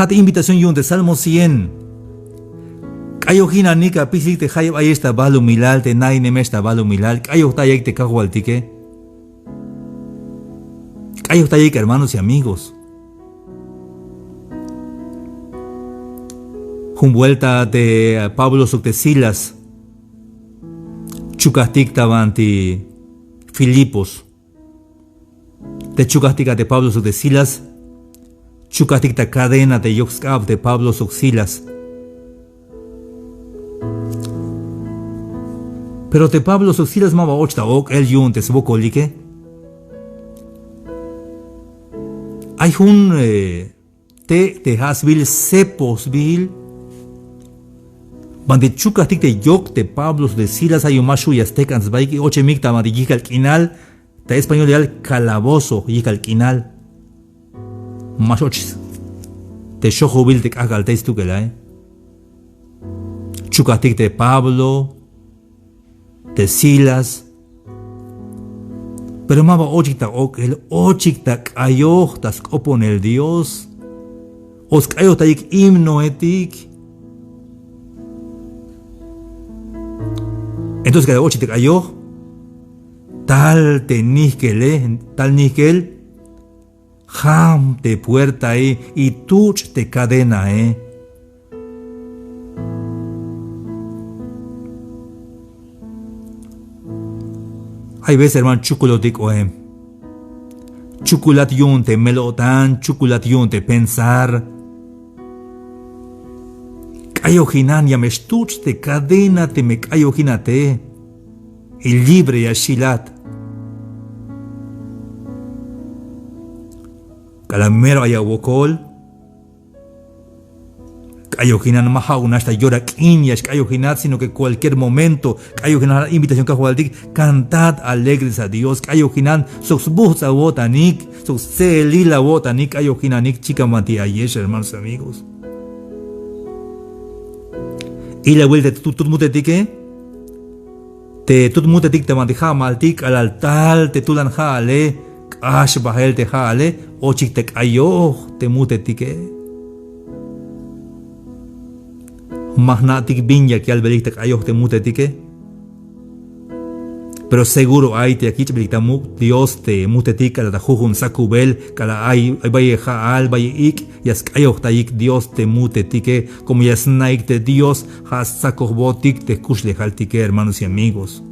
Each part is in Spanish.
Hat invitación yun de Salmo 100. Kayo hinanika pisik te hayab ay esta balu milal te nai neme esta balu milal. Kayo tayek te kahualtique. Kayo tayek hermanos y amigos. Jun vuelta de Pablo Suctesilas. Chukastik tabanti Filipos. De chukastika de Pablo Suctesilas. Chukastikta cadena de Yoxkab de Pablo Suctesilas. Pero te Pablo Suctesilas mava ochta ok el yun te svokolike. Hay un te hasbil seposbil. Bande chukastik te yok te Pablo Suctesilas hay un mashu yastekans baiki oche mikta mandi yikal kinal. Ta español real calabozo yikal kinal. Mashochis. Te shohubil te kagal te istukela Chukastik te Pablo. De Silas, pero mava ochikta ok el ochikta kayoh tas opon el Dios, os kayoh tayik himno etik. Entonces cada ochikta kayoh, tal te niskel, tal niskel, ham te puerta y tuch te cadena Hay veces, hermano, chukulatik oem. Chukulat yunte melotan, chukulat yunte pensar. Kayohinan ya mestuch te cadena te me kayohinate. El libre ya shilat. Calamero ayawokol. Kayohinan maha una hasta llora quiñas, kayohinat, sino que cualquier momento, kayohinan invitación kahualtik, cantad alegres a Dios, kayohinan, sos buhza botanik, sos selila botanik, kayohinanik, chica mati ayesh, hermanos amigos. Y la vuelta tut mutetique, te tut mutetik te mantiha maltik al altar, te tulan jale, kash bahel te jale, ochik te kayoh te mutetique. Magnatic viña que al velikta kayoh te mutetike. Pero seguro hay te aquí Dios te mutetika la jujun sakubel kala ay vaya jaal vaya ik yas kayoh taik Dios te mutetike como yas naik te Dios has sakoh botik te kushle haltike hermanos y amigos.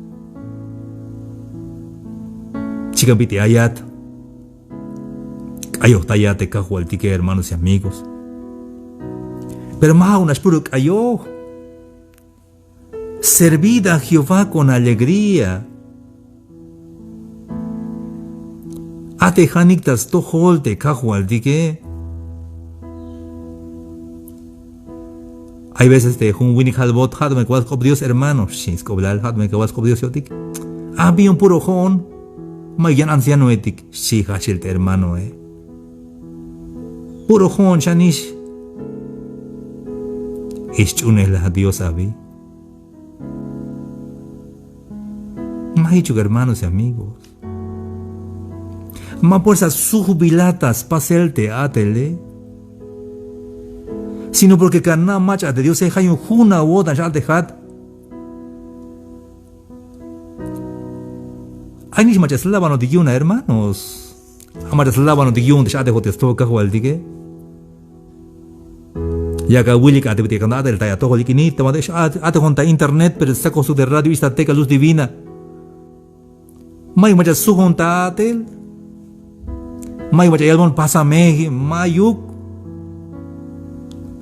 Chikapiti ayat kayoh tayate kahualtike hermanos y amigos. Pero más una puro cayó. Servid a Jehová con alegría. Ate haniktas to holte kahualdike. Hay veces te un winning halbot had me cuas cop Dios hermano. Shins coblal had me cuas cop Dios yotik. Había un puro hon. Mayan anciano etik. Shi hashil hermano Puro hon shanish. Ischunela Dios abi. Mahichuk hermanos y amigos. Ma por esas sujubilatas paselte atele. Sino porque cana macha de Dios se hay un juna woda ya dejad. Hay ni machas lavano de yuna hermanos. Amachas lavano de yuna ya dejó te estoca jualdique. Ya que Willy que te canta del talla todo liquini, te mandes ate junta internet, pero saco su de radio y esta teca luz divina. May macha su junta atel. May macha yalbon pasa meji, mayuk.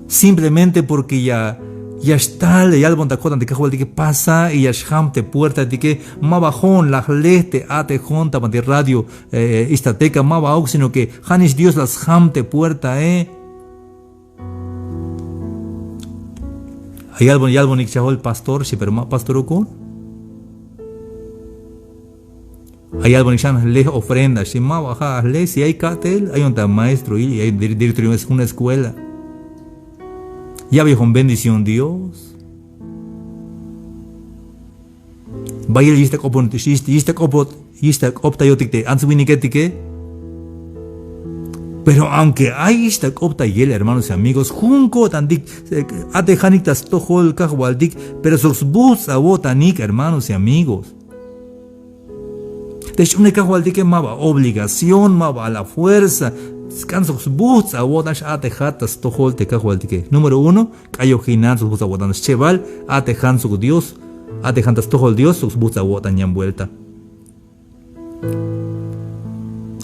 Simplemente porque ya está el yalbon ta cotan de cajuel de que pasa y ya sham te puerta de que ma bajón la leste ate junta de radio esta teca ma bauk, sino que hanis Dios las ham te puerta Hay algo ni que el pastor, si pero más pastor con. Hay algo ni que le ofrenda, si más baja le si hay catel, hay un maestro y hay director de una escuela. Ya viejo con bendición Dios. Vaya y este opta yo te antes viniguetike. Pero aunque hay esta copta y él, hermanos y amigos, junco tandik, atejanik tas tojol kahualdik, pero sus bus abotanik, hermanos y amigos. De hecho, que maba obligación, maba a la fuerza. Sus bus abotan atejatas tojol te kahualdik. Número 1, kayo jinan sus bus abotan cheval, atejan su Dios, atejan tas tojol Dios, sus bus abotan ya vuelta.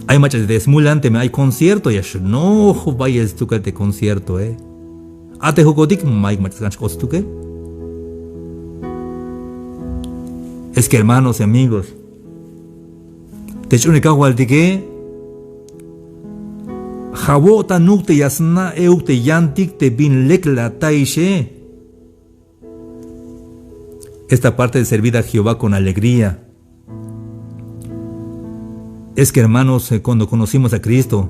Hay machas de esmulante, hay concierto, y no vayas tú que te concierto, Ate jugotik, hay machas que es que, hermanos y amigos, te echo un cahualtique, jabota nukte yasna eukte yantik te bin lekla taishe. Esta parte de servir a Jehová con alegría. Es que, hermanos, cuando conocimos a Cristo,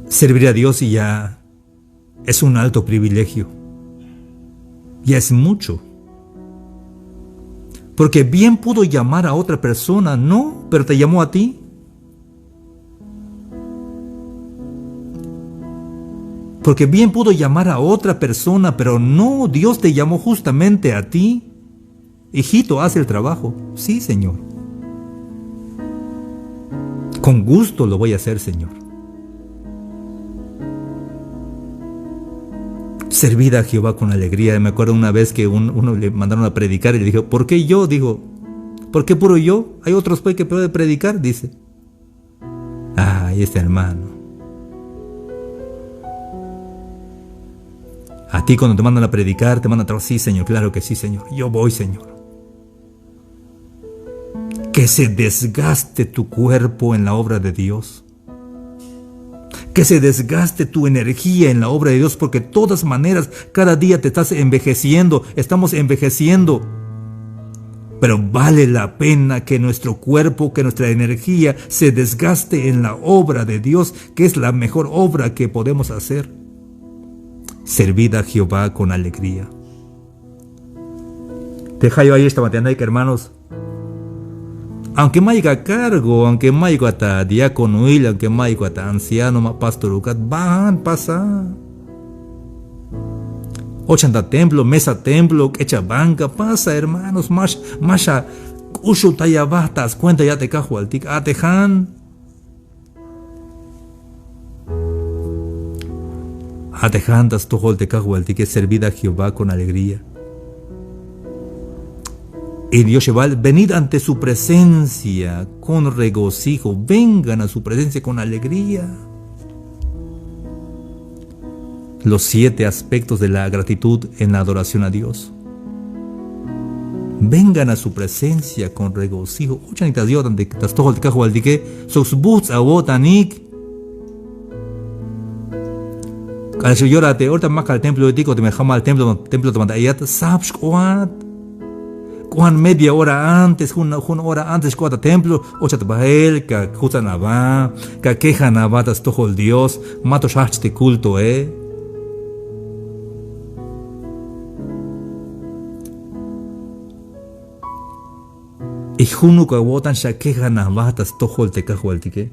servir a Dios y ya es un alto privilegio. Ya es mucho. Porque bien pudo llamar a otra persona, no, pero te llamó a ti. Porque bien pudo llamar a otra persona, pero no, Dios te llamó justamente a ti. Hijito, haz el trabajo. Sí, Señor. Con gusto lo voy a hacer, Señor. Servid a Jehová con alegría. Me acuerdo una vez que uno le mandaron a predicar y le dijo, ¿por qué yo? Dijo, ¿por qué puro yo? Hay otros pues que pueden predicar, dice. Ay, este hermano. A ti cuando te mandan a predicar, te mandan a trabajar. Sí, Señor, claro que sí, Señor. Yo voy, Señor. Que se desgaste tu cuerpo en la obra de Dios. Que se desgaste tu energía en la obra de Dios, porque de todas maneras cada día te estás envejeciendo, estamos envejeciendo. Pero vale la pena que nuestro cuerpo, que nuestra energía se desgaste en la obra de Dios, que es la mejor obra que podemos hacer. Servid a Jehová con alegría. Deja yo ahí esta mañana, hermanos. Aunque maiga cargo, aunque maigo hasta diácono, aunque maigo hasta anciano, pastor, van pasa. Ochanta templo, mesa templo, echa banca, pasa, hermanos, masha, ushu tayabastas, cuenta ya te cajo al tic, atejan. Atejantas tojol te cajo al tic, es servida a Jehová con alegría. Y Dios lleva, venid ante su presencia con regocijo, vengan a su presencia con alegría. Los 7 aspectos de la gratitud en la adoración a Dios. Vengan a su presencia con regocijo. Ochanitas Dios, ante tas tojol te cajo al tic, sos buts a botanik. Al llorate, ahorita más que al templo de tico, te me jama al templo te manda ayat, sabes cuat. Cuan media hora antes, una hora antes, cuata templo, ochat bael, ka justa nava, ka queja navatas tojol Dios, mato shachte culto, Y junu ka wotan sha queja navatas tojol te cajo al tique.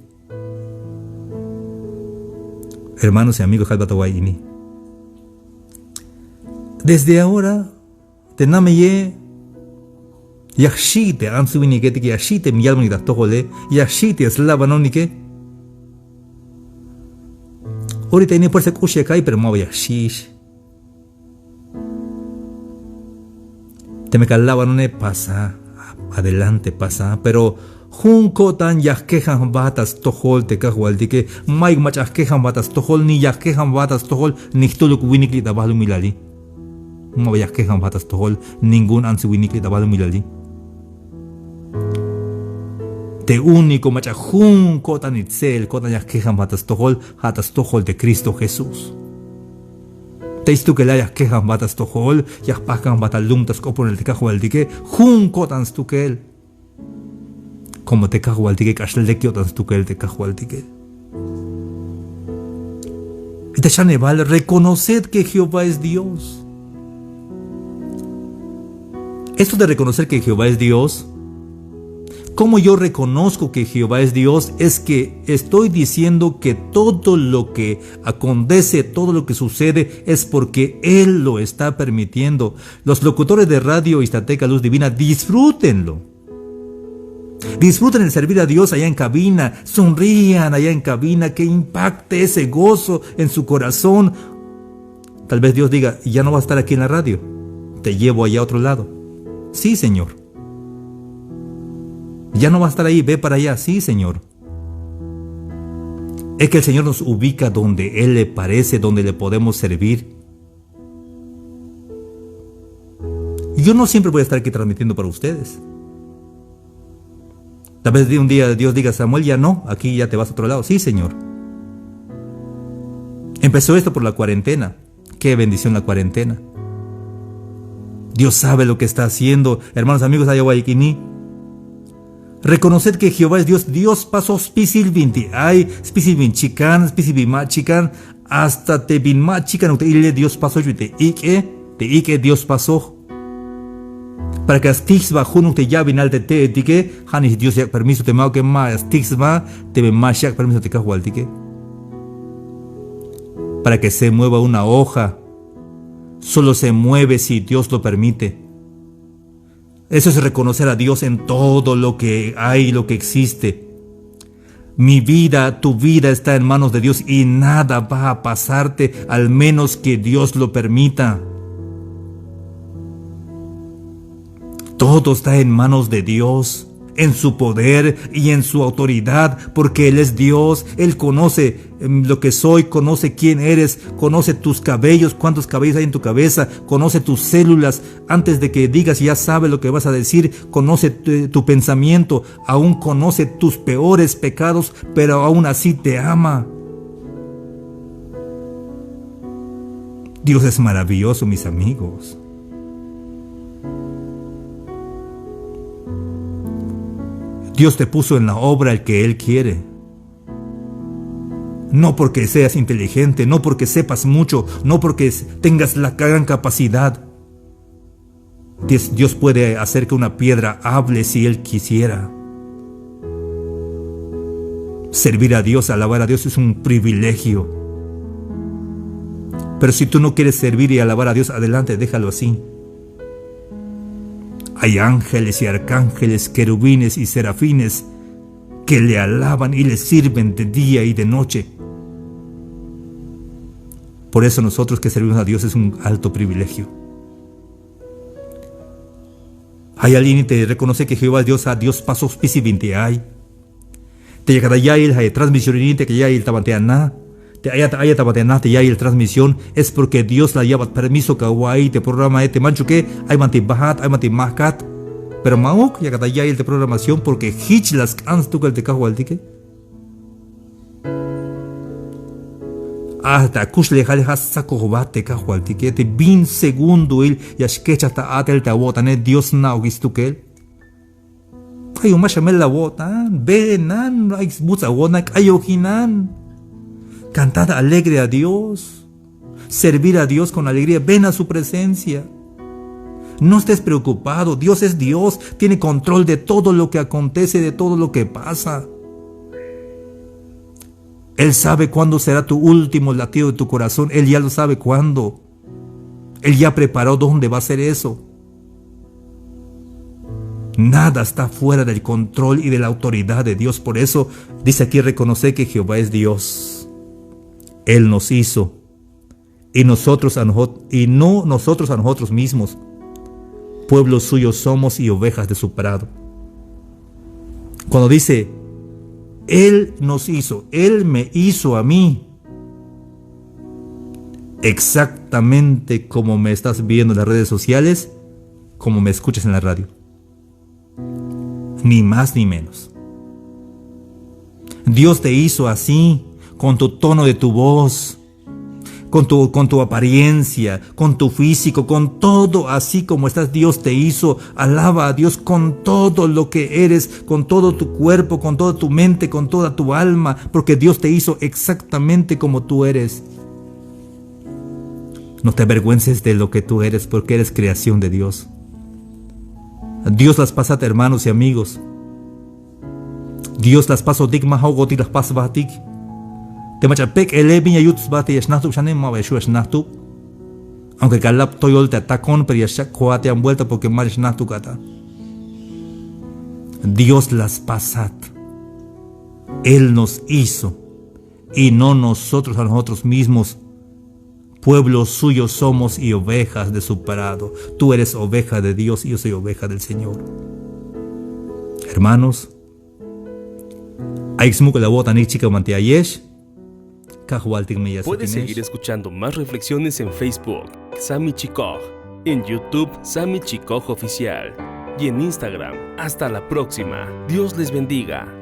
Hermanos y amigos, Halbatawayini. Desde ahora, tename Yashite ansuinike tiki yashite miyalmani da tohole yashite slavanonike. Ahorita ni por se kushia kai pero mo yashish. Te me calaba no ne pasa adelante pasa pero junco tan yasquejan batas tohol te cahualdike maig machasquejan batas tohol ni yasquejan batas tohol ni tuluk winikli da balu milali. Mo yasquejan batas tohol ningún ansuinike da balu milali. Te único machajun kotan itzel kotan yasquejan batas tohol de Cristo Jesús. Te istu que la yasquejan batas tohol yaspajan batalumtas copon el tecajo al dique jun kotan stukel. Como te cajo al dique cashlekio tan stukel te cajo al dique. Y te chaneval reconoced que Jehová es Dios. Esto de reconocer que Jehová es Dios ¿Cómo yo reconozco que Jehová es Dios? Es que estoy diciendo que todo lo que acontece, todo lo que sucede es porque Él lo está permitiendo. Los locutores de Radio Ixtateca Luz Divina, disfrútenlo. Disfruten el servir a Dios allá en cabina, sonrían allá en cabina, que impacte ese gozo en su corazón. Tal vez Dios diga, ya no vas a estar aquí en la radio, te llevo allá a otro lado. Sí, Señor. Ya no va a estar ahí, ve para allá. Sí, Señor. Es que el Señor nos ubica donde Él le parece, donde le podemos servir. Yo no siempre voy a estar aquí transmitiendo para ustedes. Tal vez un día Dios diga, Samuel, ya no, aquí ya te vas a otro lado. Sí, Señor. Empezó esto por la cuarentena. Qué bendición la cuarentena. Dios sabe lo que está haciendo. Hermanos, amigos, Ayahuayquini. Reconoced que Jehová es Dios. Dios pasó spisil vinti. Ay, spisil vin chican, spisil vin machican. Hasta te vin machican. Ile Dios pasó. Te ike Dios pasó. Para que stix va junto te ya vinal te tique. Hanis Dios ya permiso te mao que más stix va te ven más ya permiso te cajual tique. Para que se mueva una hoja, solo se mueve si Dios lo permite. Eso es reconocer a Dios en todo lo que hay, lo que existe. Mi vida, tu vida está en manos de Dios y nada va a pasarte al menos que Dios lo permita. Todo está en manos de Dios, en su poder y en su autoridad, porque Él es Dios. Él conoce lo que soy, conoce quién eres, conoce tus cabellos, cuántos cabellos hay en tu cabeza, conoce tus células. Antes de que digas, ya sabe lo que vas a decir, conoce tu pensamiento, aún conoce tus peores pecados, pero aún así te ama. Dios es maravilloso, mis amigos. Dios te puso en la obra el que Él quiere. No porque seas inteligente, no porque sepas mucho, no porque tengas la gran capacidad. Dios puede hacer que una piedra hable si Él quisiera. Servir a Dios, alabar a Dios es un privilegio. Pero si tú no quieres servir y alabar a Dios, adelante, déjalo así. Hay ángeles y arcángeles, querubines y serafines que le alaban y le sirven de día y de noche. Por eso nosotros que servimos a Dios es un alto privilegio. Hay alguien que te reconoce que Jehová es Dios, a Dios pasó pisi 20 ay. Te llegará ya el transmisión que ya el tabateana. Te haya tabateana te ya el transmisión es porque Dios la lleva permiso kawaii te programa te mancho que hay manti bahat, hay manti mahkat. Pero mauk ya cada ya el de programación porque hitch las cans tu que te kahual tique. Hasta kushle jale has saco bate kahual tique te bin segundo el yashkecha ta atel ta wotane Dios na ogistukel. Ay un mashamel la wotan benan ay buza wonak ayohinan. Cantad alegre a Dios, servir a Dios con alegría, ven a su presencia. No estés preocupado, Dios es Dios, tiene control de todo lo que acontece, de todo lo que pasa. Él sabe cuándo será tu último latido de tu corazón, Él ya lo sabe cuándo. Él ya preparó dónde va a ser eso. Nada está fuera del control y de la autoridad de Dios, por eso dice aquí reconocer que Jehová es Dios. Él nos hizo y no nosotros a nosotros mismos. Pueblo suyo somos y ovejas de su prado. Cuando dice, Él nos hizo, Él me hizo a mí. Exactamente como me estás viendo en las redes sociales, como me escuchas en la radio. Ni más ni menos. Dios te hizo así. Con tu tono de tu voz, con tu apariencia, con tu físico, con todo así como estás, Dios te hizo. Alaba a Dios con todo lo que eres, con todo tu cuerpo, con toda tu mente, con toda tu alma, porque Dios te hizo exactamente como tú eres. No te avergüences de lo que tú eres, porque eres creación de Dios. Dios las pasa, hermanos y amigos. Dios las paso dik maha goti las pas batik. Te machapek elebin yayuts bati yasnatu shanem ma beshu yasnatu. Aunque calap toyol te atacón, pero ya coate han vuelto porque más yasnatu kata. Dios las pasat. Él nos hizo y no nosotros a nosotros mismos. Pueblo suyo somos y ovejas de su prado. Tú eres oveja de Dios y yo soy oveja del Señor. Hermanos, puedes seguir escuchando más reflexiones en Facebook, Sami Chikoj, en YouTube, Sami Chikoj Oficial, y en Instagram. Hasta la próxima. Dios les bendiga.